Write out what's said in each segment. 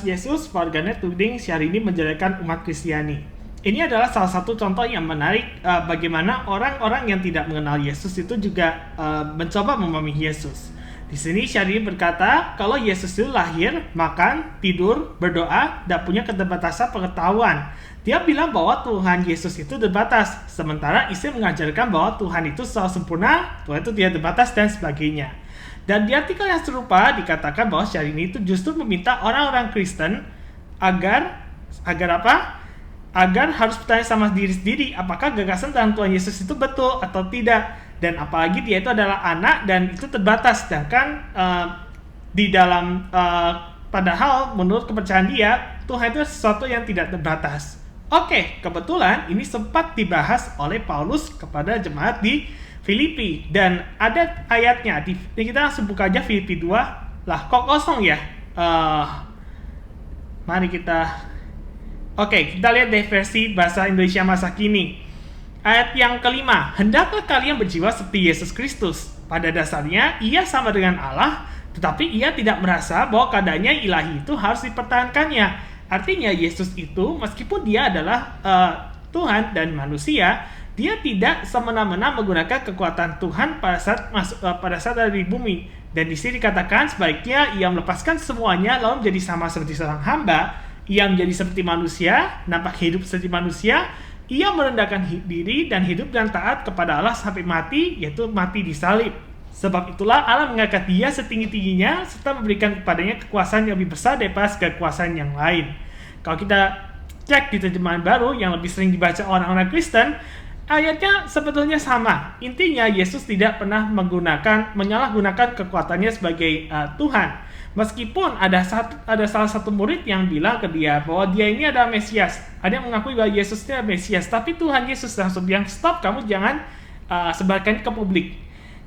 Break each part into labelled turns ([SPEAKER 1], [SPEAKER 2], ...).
[SPEAKER 1] Yesus, warganet tuding Syahrini menjelekan umat Kristiani. Ini adalah salah satu contoh yang menarik bagaimana orang-orang yang tidak mengenal Yesus itu juga mencoba memahami Yesus. Di sini Syahrini berkata kalau Yesus itu lahir, makan, tidur, berdoa, dan punya keterbatasan pengetahuan. Dia bilang bahwa Tuhan Yesus itu terbatas, sementara Isa mengajarkan bahwa Tuhan itu selalu sempurna, Tuhan itu tidak terbatas, dan sebagainya. Dan di artikel yang serupa dikatakan bahwa Syahrini itu justru meminta orang-orang Kristen agar apa? Agar harus bertanya sama diri sendiri apakah gagasan tentang Tuhan Yesus itu betul atau tidak. Dan apalagi dia itu adalah anak dan itu terbatas. Sedangkan di dalam padahal menurut kepercayaan dia Tuhan itu sesuatu yang tidak terbatas. Oke, kebetulan ini sempat dibahas oleh Paulus kepada jemaat di Filipi, dan ada ayatnya kita langsung buka aja Filipi 2 lah, kok kosong ya. Mari kita lihat dari versi bahasa Indonesia masa kini. Ayat yang kelima, hendaklah kalian berjiwa seperti Yesus Kristus. Pada dasarnya ia sama dengan Allah, tetapi ia tidak merasa bahwa keadaannya ilahi itu harus dipertahankannya. Artinya Yesus itu meskipun dia adalah Tuhan dan manusia, dia tidak semena-mena menggunakan kekuatan Tuhan pada saat ada di bumi. Dan di sini dikatakan sebaiknya ia melepaskan semuanya lalu menjadi sama seperti seorang hamba. Ia menjadi seperti manusia, nampak hidup seperti manusia. Ia merendahkan diri dan hidup dan taat kepada Allah sampai mati, yaitu mati di salib. Sebab itulah Allah mengangkat dia setinggi-tingginya serta memberikan kepadanya kekuasaan yang lebih besar daripada segala kekuasaan yang lain. Kalau kita cek di terjemahan baru yang lebih sering dibaca orang-orang Kristen, ayatnya sebetulnya sama. Intinya Yesus tidak pernah menyalahgunakan kekuatannya sebagai Tuhan. Meskipun ada salah satu murid yang bilang ke dia bahwa dia ini adalah Mesias. Ada yang mengakui bahwa Yesus ini adalah Mesias, tapi Tuhan Yesus langsung bilang, stop, kamu jangan sebarkan ke publik.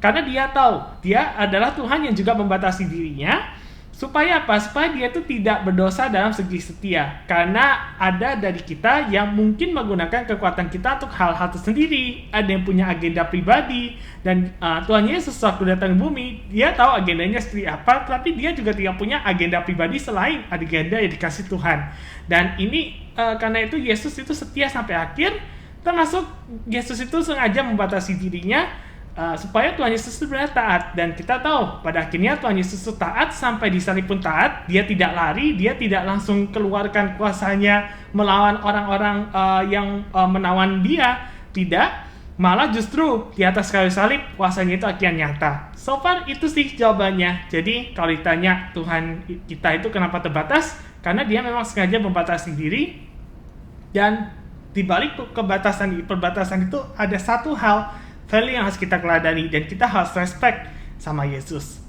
[SPEAKER 1] Karena dia tahu dia adalah Tuhan yang juga membatasi dirinya. Supaya apa? Supaya dia itu tidak berdosa dalam segi setia. Karena ada dari kita yang mungkin menggunakan kekuatan kita untuk hal-hal tersendiri. Ada yang punya agenda pribadi. Dan Tuhan Yesus waktu datang ke bumi, dia tahu agendanya seperti apa. Tapi dia juga tidak punya agenda pribadi selain agenda yang dikasih Tuhan. Dan ini karena itu Yesus itu setia sampai akhir. Termasuk Yesus itu sengaja membatasi dirinya supaya Tuhan Yesus itu benar taat. Dan kita tahu pada akhirnya Tuhan Yesus itu taat sampai di salib pun taat. Dia tidak lari, dia tidak langsung keluarkan kuasanya melawan orang-orang yang menawan dia. Tidak, malah justru di atas kayu salib kuasanya itu akhirnya nyata. So far itu sih jawabannya. Jadi kalau ditanya Tuhan kita itu kenapa terbatas, karena dia memang sengaja membatasi diri. Dan di balik perbatasan itu ada satu hal value yang harus kita teladani, dan kita harus respect sama Yesus.